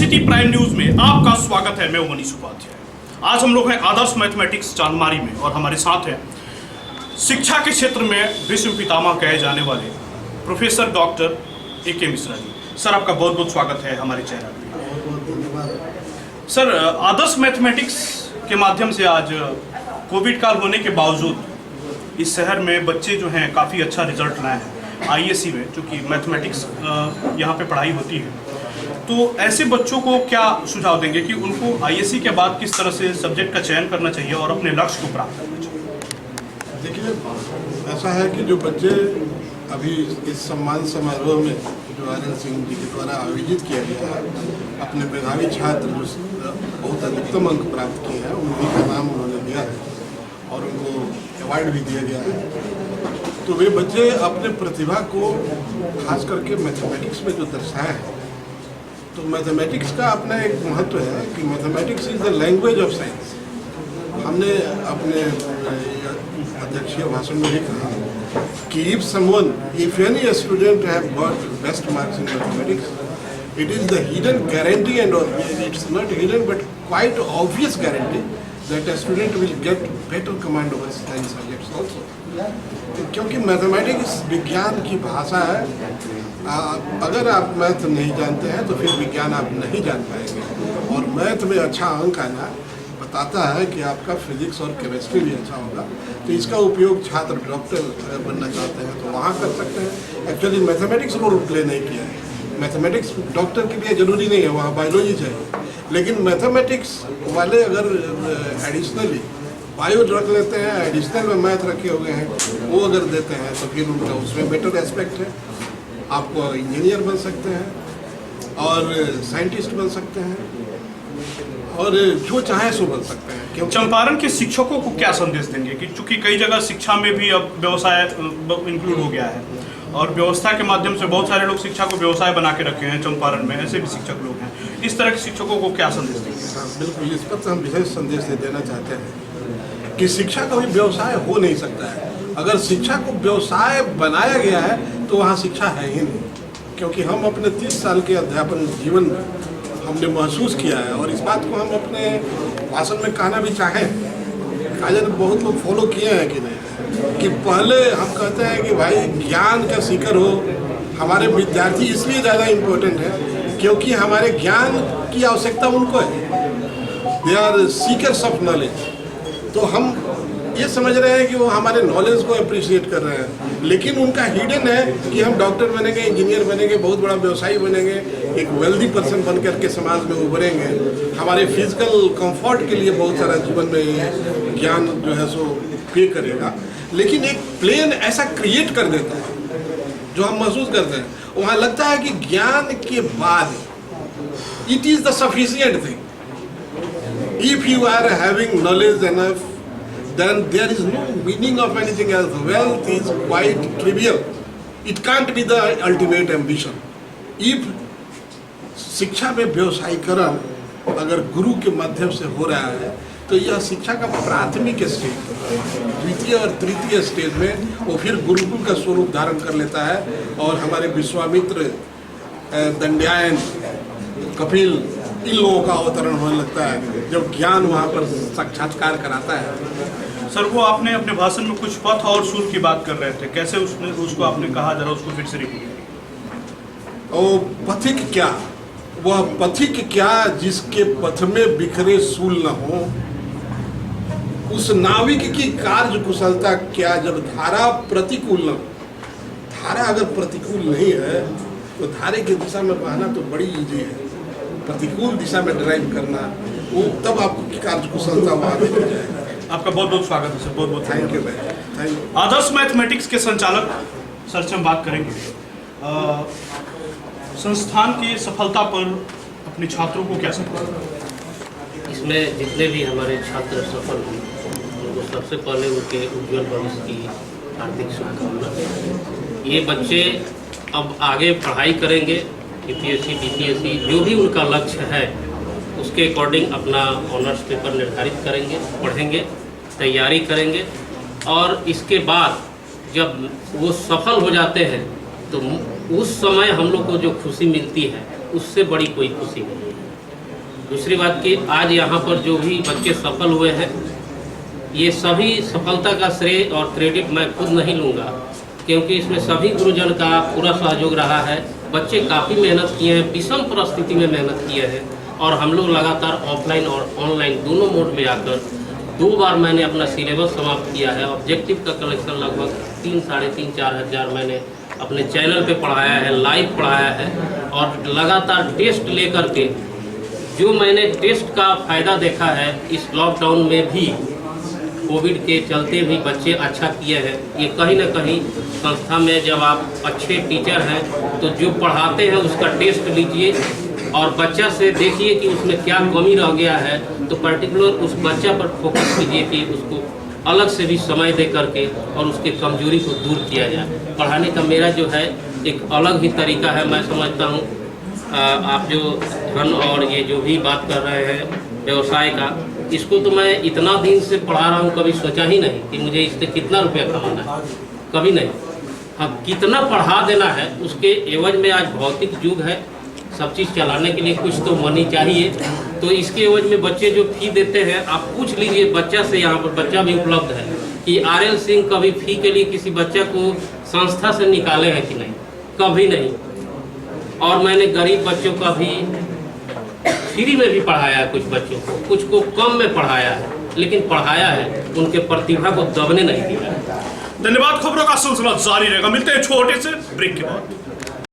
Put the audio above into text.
City prime news में आपका स्वागत है। मैं मनीष उपाध्याय। आज हम लोग हैं आदर्श मैथमेटिक्स चांदमारी में और हमारे साथ हैं शिक्षा के क्षेत्र में विश्व पितामह कहे जाने वाले professor doctor A.K. Mishra ji. Sir, आपका बहुत बहुत स्वागत है हमारे चैनल में। सर, आदर्श मैथमेटिक्स के माध्यम से आज कोविड काल होने के बावजूद इस शहर में बच्चे जो हैं काफ़ी अच्छा रिजल्ट लाए हैं ISC में, चूँकि मैथमेटिक्स यहाँ पे पढ़ाई होती है। तो ऐसे बच्चों को क्या सुझाव देंगे कि उनको ISC के बाद किस तरह से सब्जेक्ट का चयन करना चाहिए और अपने लक्ष्य को प्राप्त करना चाहिए? देखिए, ऐसा है कि जो बच्चे अभी इस सम्मान समारोह में जो आनंद सिंह जी के द्वारा आयोजित किया गया है, अपने मेधावी छात्र जो बहुत अधिकतम अंक प्राप्त किए हैं उन्हीं का नाम उन्होंने दिया है और उनको अवार्ड भी दिया गया है। तो वे बच्चे अपने प्रतिभा को खास करके मैथमेटिक्स में जो दर्शाया है, तो मैथमेटिक्स का अपना एक महत्व है कि mathematics is the language of science. हमने अपने अध्यक्षीय भाषण में भी कहा कि if any student have got best marks in mathematics, it is the hidden guarantee, and it's not hidden but quite obvious guarantee that a student will get better command over science subjects also. क्योंकि mathematics विज्ञान की भाषा है। अगर आप math नहीं जानते हैं तो फिर विज्ञान आप नहीं जान पाएंगे, और मैथ में अच्छा अंक आना बताता है कि आपका फिजिक्स और केमिस्ट्री भी अच्छा होगा। तो इसका उपयोग छात्र डॉक्टर बनना चाहते हैं तो वहाँ कर सकते हैं। एक्चुअली मैथमेटिक्स रोल प्ले नहीं किया है। मैथमेटिक्स डॉक्टर के लिए ज़रूरी नहीं है, वहाँ बायोलॉजी चाहिए, लेकिन मैथमेटिक्स वाले अगर एडिशनली बायो रख लेते हैं, एडिशनल में मैथ रखे हुए हैं, वो अगर देते हैं तो फिर उनका उसमें बेटर एस्पेक्ट है। आपको इंजीनियर बन सकते हैं और साइंटिस्ट बन सकते हैं और जो चाहे सो बन सकते हैं। क्यों चंपारण के शिक्षकों को क्या संदेश देंगे कि चूंकि कई जगह शिक्षा में भी अब व्यवसाय इंक्लूड हो गया है और व्यवस्था के माध्यम से बहुत सारे लोग शिक्षा को व्यवसाय बना के रखे हैं चंपारण में, ऐसे भी शिक्षक लोग हैं, इस तरह के शिक्षकों को क्या संदेश देंगे? हाँ, बिल्कुल, इस पर हम विशेष संदेश देना चाहते हैं कि शिक्षा का भी व्यवसाय हो नहीं सकता है। अगर शिक्षा को व्यवसाय बनाया गया है तो वहाँ शिक्षा है ही नहीं, क्योंकि हम अपने 30 साल के अध्यापन जीवन में हमने महसूस किया है, और इस बात को हम अपने भाषण में कहना भी चाहें, काजन बहुत लोग फॉलो किए हैं कि नहीं, कि पहले हम कहते हैं कि भाई ज्ञान का सीकर हो। हमारे विद्यार्थी इसलिए ज़्यादा इम्पोर्टेंट है क्योंकि हमारे ज्ञान की आवश्यकता उनको है। They are seekers of knowledge. तो हम ये समझ रहे हैं कि वो हमारे नॉलेज को अप्रिशिएट कर रहे हैं, लेकिन उनका हिडन है कि हम डॉक्टर बनेंगे, इंजीनियर बनेंगे, बहुत बड़ा व्यवसायी बनेंगे, एक वेल्दी पर्सन बन करके समाज में उभरेंगे, हमारे फिजिकल कंफर्ट के लिए बहुत सारा जीवन में ये ज्ञान जो है सो पे करेगा। लेकिन एक प्लेन ऐसा क्रिएट कर देता है जो हम महसूस करते हैं, वहाँ लगता है कि ज्ञान के बाद it is the sufficient thing. If you are having knowledge enough, then there is no meaning of anything else. Wealth is quite trivial. It can't be the ultimate ambition. If शिक्षा में व्यवसायीकरण अगर गुरु के माध्यम से हो रहा है तो यह शिक्षा का प्राथमिक स्टेज, द्वितीय और तृतीय स्टेज में वो फिर गुरुकुल का स्वरूप धारण कर लेता है। और हमारे विश्वामित्र, दंड्यायन, कपिल, इन लोगों का अवतरण होने लगता है जब ज्ञान वहाँ पर साक्षात्कार कराता है। सर, वो आपने अपने भाषण में कुछ पथ और सूर की बात कर रहे थे, कैसे उसको आपने कहा, जरा उसको फिर से रिपीट। ओ पथिक क्या, वह पथिक क्या जिसके पथ में बिखरे सूल न हो, उस नाविक की कार्य कुशलता क्या जब धारा प्रतिकूल न हो। धारा अगर प्रतिकूल नहीं है तो धारे की दिशा में बहना तो बड़ी ईजी है, प्रतिकूल दिशा में ड्राइव करना वो तब आपकी कार्य कुशलता वहाँ देखी जाएगी। आपका बहुत बहुत स्वागत है सर, बहुत बहुत थैंक यू भाई, थैंक यू। आदर्श मैथमेटिक्स के संचालक सर से हम बात करेंगे। संस्थान की सफलता पर अपने छात्रों को क्या संदेश? इसमें जितने भी हमारे छात्र सफल हुए उनको सबसे पहले उनके उज्ज्वल भविष्य की हार्दिक शुभकामना। ये बच्चे अब आगे पढ़ाई करेंगे, UPSC, DPSC, जो भी उनका लक्ष्य है उसके अकॉर्डिंग अपना ऑनर्स पेपर निर्धारित करेंगे, पढ़ेंगे, तैयारी करेंगे, और इसके बाद जब वो सफल हो जाते हैं तो उस समय हम लोग को जो खुशी मिलती है उससे बड़ी कोई खुशी नहीं है। दूसरी बात कि आज यहाँ पर जो भी बच्चे सफल हुए हैं, ये सभी सफलता का श्रेय और क्रेडिट मैं खुद नहीं लूँगा, क्योंकि इसमें सभी गुरुजन का पूरा सहयोग रहा है। बच्चे काफ़ी मेहनत किए हैं, विषम परिस्थिति में मेहनत किए हैं, और हम लोग लगातार ऑफलाइन और ऑनलाइन दोनों मोड में आकर 2 बार मैंने अपना सिलेबस समाप्त किया है। ऑब्जेक्टिव का कलेक्शन लगभग 3, साढ़े 3, 4 हज़ार मैंने अपने चैनल पे पढ़ाया है, लाइव पढ़ाया है, और लगातार टेस्ट लेकर के जो मैंने टेस्ट का फ़ायदा देखा है इस लॉकडाउन में भी, कोविड के चलते भी बच्चे अच्छा किए हैं। ये कहीं ना कहीं संस्था में जब आप अच्छे टीचर हैं तो जो पढ़ाते हैं उसका टेस्ट लीजिए और बच्चा से देखिए कि उसमें क्या कमी रह गया है, तो पर्टिकुलर उस बच्चा पर फोकस कीजिए कि उसको अलग से भी समय दे करके और उसके कमजोरी को दूर किया जाए। पढ़ाने का मेरा जो है एक अलग ही तरीका है। मैं समझता हूँ आप जो धन और ये जो भी बात कर रहे हैं व्यवसाय का, इसको तो मैं इतना दिन से पढ़ा रहा हूँ, कभी सोचा ही नहीं कि मुझे इससे कितना रुपया कमाना है, कभी नहीं। हाँ, कितना पढ़ा देना है उसके एवज में आज भौतिक युग है, सब चीज़ चलाने के लिए कुछ तो मनी चाहिए, तो इसके एवज में बच्चे जो फी देते हैं, आप पूछ लीजिए बच्चा से, यहाँ पर बच्चा भी उपलब्ध है कि RL सिंह कभी फी के लिए किसी बच्चा को संस्था से निकाले हैं कि नहीं, कभी नहीं। और मैंने गरीब बच्चों का भी फ्री में भी पढ़ाया है, कुछ बच्चों को, कुछ को कम में पढ़ाया है, लेकिन पढ़ाया है, उनके प्रतिभा को दबने नहीं दिया। धन्यवाद। खबरों का सिलसिला जारी रहेगा, मिलते हैं छोटे से ब्रेक के बाद।